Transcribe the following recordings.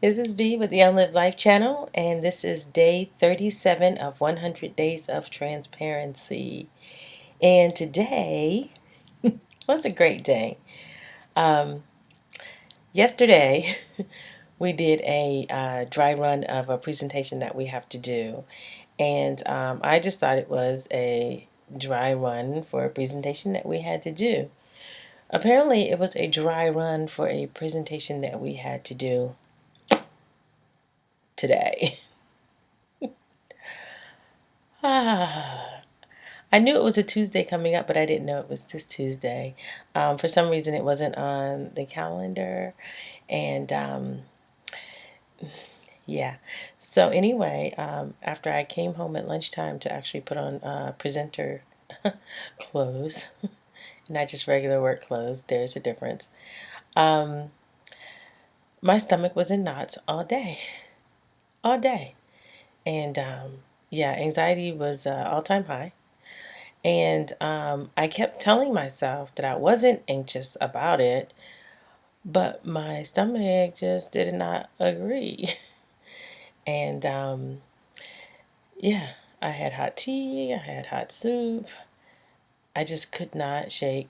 This is B with the UnLIVEd Life channel, and this is day 37 of 100 Days of Transparency. And today was a great day. Um, Yesterday, we did a dry run of a presentation that we have to do, and I just thought it was a dry run for a presentation that we had to do. Apparently, it was a dry run for a presentation that we had to do today. Ah. I knew it was a Tuesday coming up, but I didn't know it was this Tuesday. For some reason, it wasn't on the calendar. And yeah. So, anyway, after I came home at lunchtime to actually put on presenter clothes, not just regular work clothes, there's a difference. Um, my stomach was in knots all day. All day. And yeah, anxiety was all time high. And I kept telling myself that I wasn't anxious about it, but my stomach just did not agree. And yeah, I had hot tea, I had hot soup. I just could not shake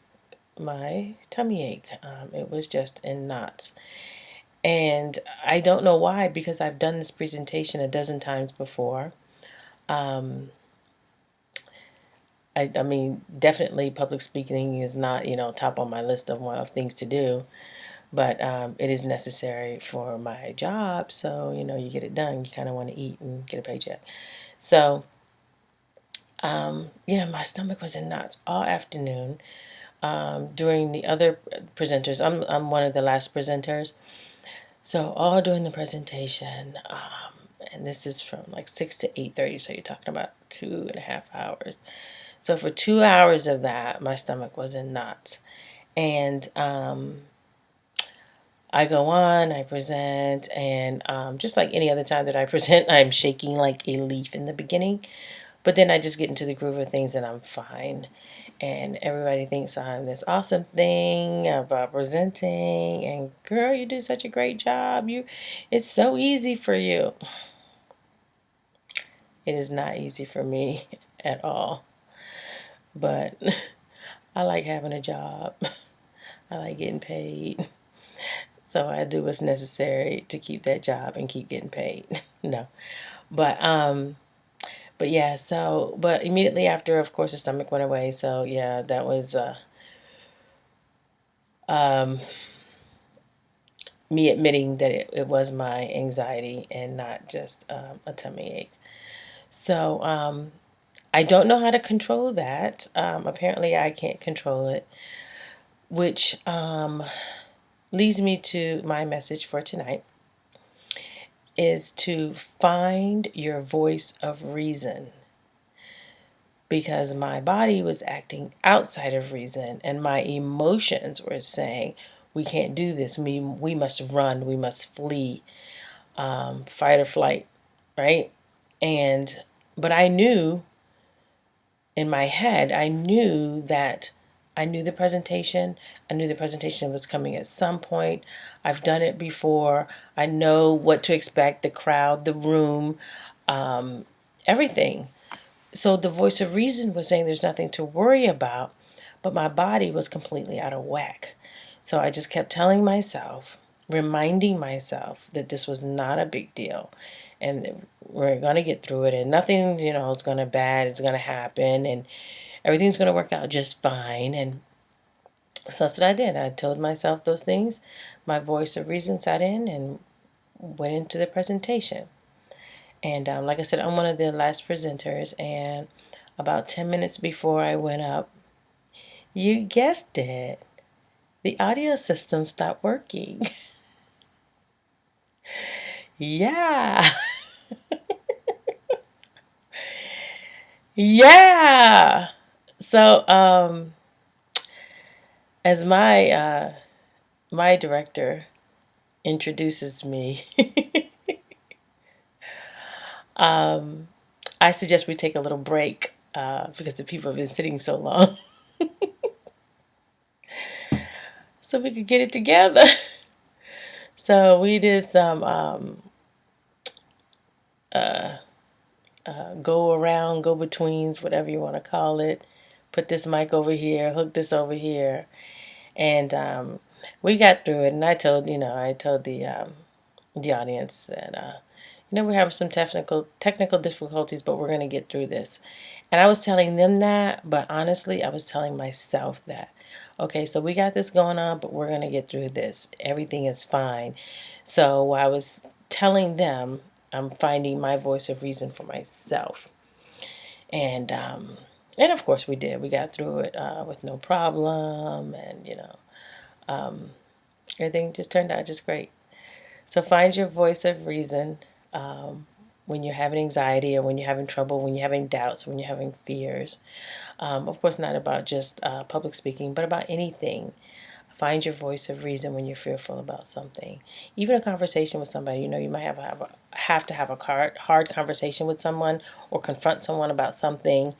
my tummy ache. It was just in knots. And I don't know why, because I've done this presentation a dozen times before. Um, I mean, definitely public speaking is not, top on my list of things to do. But it is necessary for my job, so you get it done. You kind of want to eat and get a paycheck. So yeah, my stomach was in knots all afternoon. During the other presenters, I'm one of the last presenters, so all during the presentation, and this is from like 6 to 8:30, so you're talking about 2.5 hours. So for 2 hours of that, my stomach was in knots, and I go on, I present, and just like any other time that I present, I'm shaking like a leaf in the beginning. But then I just get into the groove of things and I'm fine. And everybody thinks I'm this awesome thing about presenting. And girl, you do such a great job. It's so easy for you. It is not easy for me at all. But I like having a job. I like getting paid. So I do what's necessary to keep that job and keep getting paid. No. But yeah, but immediately after, of course, the stomach went away. So yeah, that was um me admitting that it was my anxiety and not just a tummy ache. So I don't know how to control that. Apparently I can't control it, which leads me to my message for tonight, is to find your voice of reason, because my body was acting outside of reason and my emotions were saying, we can't do this. We must run. We must flee, fight or flight, right? And, but I knew in my head, I knew the presentation. I knew the presentation was coming at some point. I've done it before. I know what to expect, the crowd, the room, everything. So the voice of reason was saying there's nothing to worry about, but my body was completely out of whack. So I just kept telling myself, reminding myself that this was not a big deal and we're going to get through it, and nothing, is going to bad, is going to happen, and everything's going to work out just fine. And so that's what I did. I told myself those things. My voice of reason sat in and went into the presentation. And like I said, I'm one of the last presenters, and about 10 minutes before I went up, you guessed it, the audio system stopped working. Yeah. Yeah. So, as my director introduces me, um, I suggest we take a little break because the people have been sitting so long, so we could get it together. So we did some go around, go betweens, whatever you want to call it. Put this mic over here, hook this over here, and we got through it. And I told the audience that we're having some technical difficulties, but we're gonna get through this. And I was telling them that, but honestly, I was telling myself that. Okay, so we got this going on, but we're gonna get through this. Everything is fine. So I was telling them I'm finding my voice of reason for myself, and of course we did. We got through it with no problem, and everything just turned out just great. So find your voice of reason when you're having anxiety or when you're having trouble, when you're having doubts, when you're having fears. Of course, not about just public speaking, but about anything. Find your voice of reason when you're fearful about something. Even a conversation with somebody, you might have to have a hard conversation with someone or confront someone about something,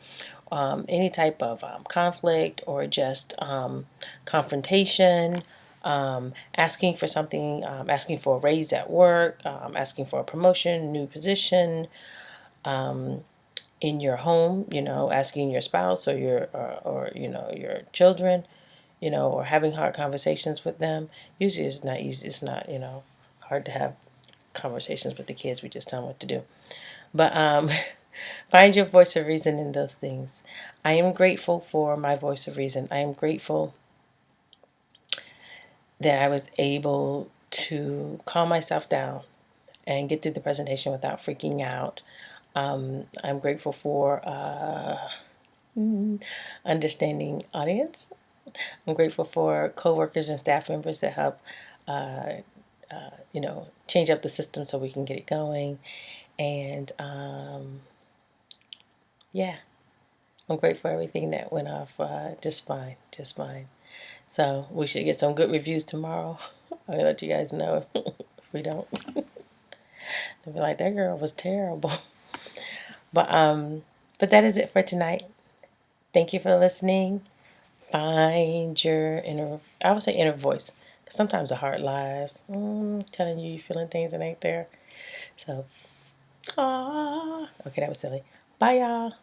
any type of conflict or just confrontation, asking for something, asking for a raise at work, asking for a promotion, new position, in your home, asking your spouse or your children, or having hard conversations with them. Usually it's not easy. It's not, hard to have conversations with the kids. We just tell them what to do. But find your voice of reason in those things. I am grateful for my voice of reason. I am grateful that I was able to calm myself down and get through the presentation without freaking out. I'm grateful for understanding audience. I'm grateful for coworkers and staff members that help, change up the system so we can get it going. And yeah, I'm grateful for everything that went off just fine, just fine. So we should get some good reviews tomorrow. I'll let you guys know if we don't. They'll be like, that girl was terrible. But that is it for tonight. Thank you for listening. Find your I would say inner voice. Because sometimes the heart lies. Telling you you're feeling things that ain't there. So, okay, that was silly. Bye, y'all.